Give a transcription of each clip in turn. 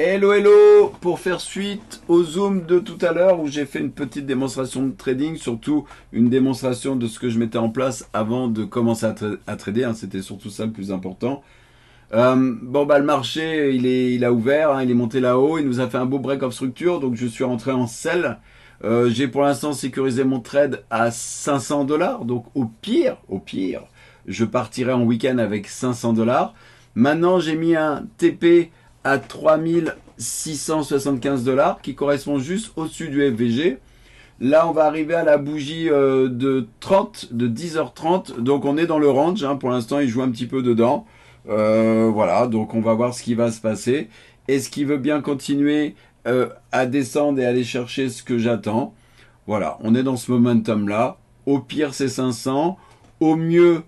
Hello hello, pour faire suite au zoom de tout à l'heure où j'ai fait une petite démonstration de trading, surtout une démonstration de ce que je mettais en place avant de commencer à trader, hein, c'était surtout ça le plus important. Le marché il a ouvert, hein, il est monté là-haut, il nous a fait un beau break of structure, donc je suis rentré en sell. J'ai pour l'instant sécurisé mon trade à 500 $, donc au pire, je partirai en week-end avec 500 $. Maintenant j'ai mis un TP à 3675 $ qui correspond juste au-dessus du FVG. Là, on va arriver à la bougie de 10h30. Donc, on est dans le range. Hein. Pour l'instant, il joue un petit peu dedans. Voilà, donc on va voir ce qui va se passer. Est-ce qu'il veut bien continuer à descendre et aller chercher ce que j'attends? Voilà, on est dans ce momentum-là. Au pire, c'est 500. Au mieux,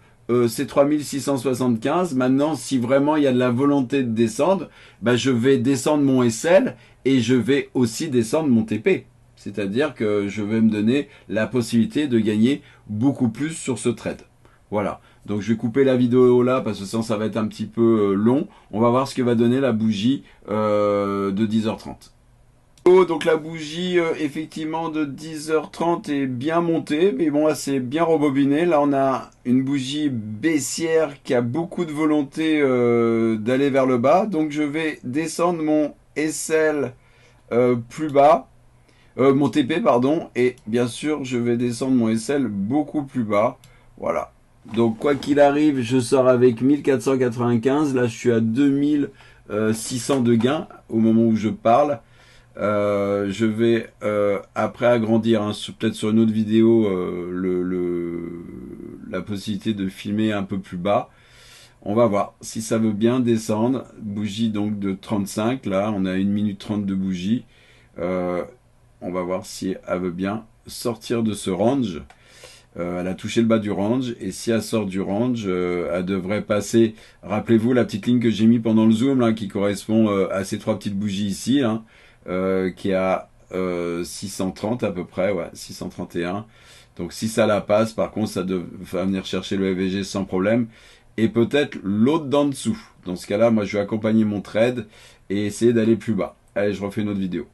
c'est 3675. Maintenant, si vraiment il y a de la volonté de descendre, bah, je vais descendre mon SL et je vais aussi descendre mon TP. C'est-à-dire que je vais me donner la possibilité de gagner beaucoup plus sur ce trade. Voilà. Donc je vais couper la vidéo là parce que sinon ça va être un petit peu long. On va voir ce que va donner la bougie de 10h30. Donc la bougie effectivement de 10h30 est bien montée, mais bon là c'est bien rebobiné. Là on a une bougie baissière qui a beaucoup de volonté d'aller vers le bas. Donc je vais descendre mon SL plus bas, mon TP pardon, et bien sûr je vais descendre mon SL beaucoup plus bas. Voilà. Donc quoi qu'il arrive, je sors avec 1495. Là je suis à 2600 de gains au moment où je parle. Je vais après agrandir, hein, peut-être sur une autre vidéo, la possibilité de filmer un peu plus bas. On va voir si ça veut bien descendre. Bougie donc de 35, là on a 1 minute 30 de bougie. On va voir si elle veut bien sortir de ce range. Elle a touché le bas du range, et si elle sort du range, elle devrait passer, rappelez-vous la petite ligne que j'ai mis pendant le zoom, là, qui correspond à ces trois petites bougies ici, hein, qui est à 630 à peu près, ouais, 631. Donc si ça la passe, par contre, ça va venir chercher le FVG sans problème, et peut-être l'autre d'en dessous. Dans ce cas-là, moi je vais accompagner mon trade et essayer d'aller plus bas. Allez, je refais une autre vidéo.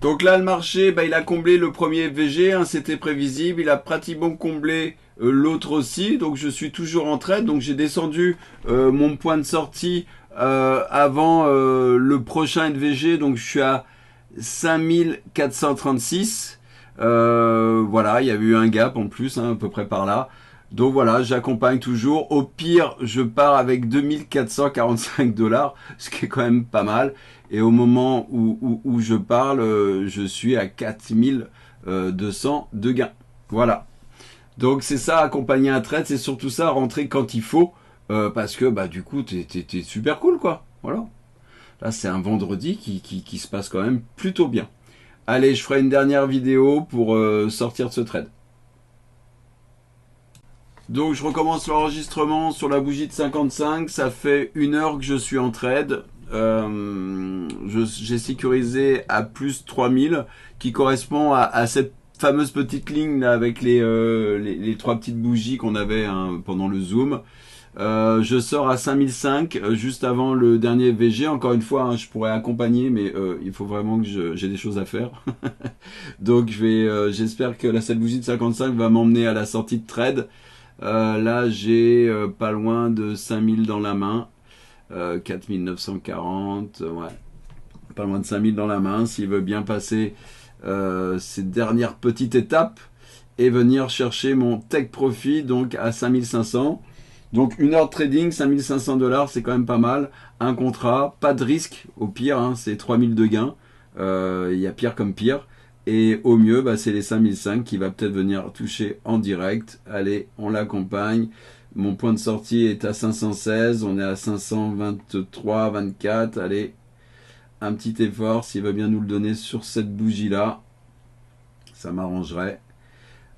Donc là, le marché, il a comblé le premier FVG, hein, c'était prévisible. Il a pratiquement comblé l'autre aussi. Donc je suis toujours en trade. Donc j'ai descendu mon point de sortie avant le prochain FVG. Donc je suis à 5436. Voilà, il y a eu un gap en plus, hein, à peu près par là. Donc voilà, j'accompagne toujours. Au pire, je pars avec 2445 $, ce qui est quand même pas mal. Et au moment où je parle, je suis à 4200 de gains. Voilà. Donc c'est ça, accompagner un trade, c'est surtout ça, rentrer quand il faut. Parce que du coup, t'es super cool, quoi. Voilà. Là, c'est un vendredi qui se passe quand même plutôt bien. Allez, je ferai une dernière vidéo pour sortir de ce trade. Donc je recommence l'enregistrement sur la bougie de 55, ça fait 1 heure que je suis en trade. J'ai sécurisé à plus 3000 qui correspond à cette fameuse petite ligne là, avec les trois petites bougies qu'on avait, hein, pendant le zoom. Je sors à 5005 juste avant le dernier FVG. Encore une fois, hein, je pourrais accompagner, mais il faut vraiment que j'ai des choses à faire. Donc j'espère que cette bougie de 55 va m'emmener à la sortie de trade. Là j'ai pas loin de 5000 dans la main, 4940, ouais, pas loin de 5000 dans la main. S'il veut bien passer ces dernières petites étapes et venir chercher mon take profit donc à 5500. Donc 1 heure de trading, 5500 $, c'est quand même pas mal. Un contrat, pas de risque, au pire, hein, c'est 3000 de gains. Il y a pire comme pire. Et au mieux, c'est les 5005 qui va peut-être venir toucher en direct. Allez, on l'accompagne. Mon point de sortie est à 516. On est à 523, 24. Allez, un petit effort. S'il veut bien nous le donner sur cette bougie-là, ça m'arrangerait.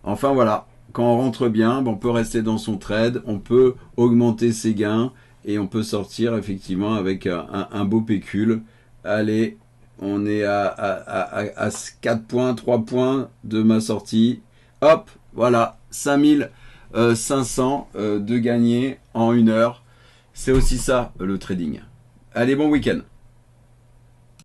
Enfin, voilà. Quand on rentre bien, on peut rester dans son trade. On peut augmenter ses gains. Et on peut sortir effectivement avec un beau pécule. Allez, on est à 4 points, 3 points de ma sortie. Hop, voilà, 5500 de gagner en 1 heure. C'est aussi ça, le trading. Allez, bon week-end.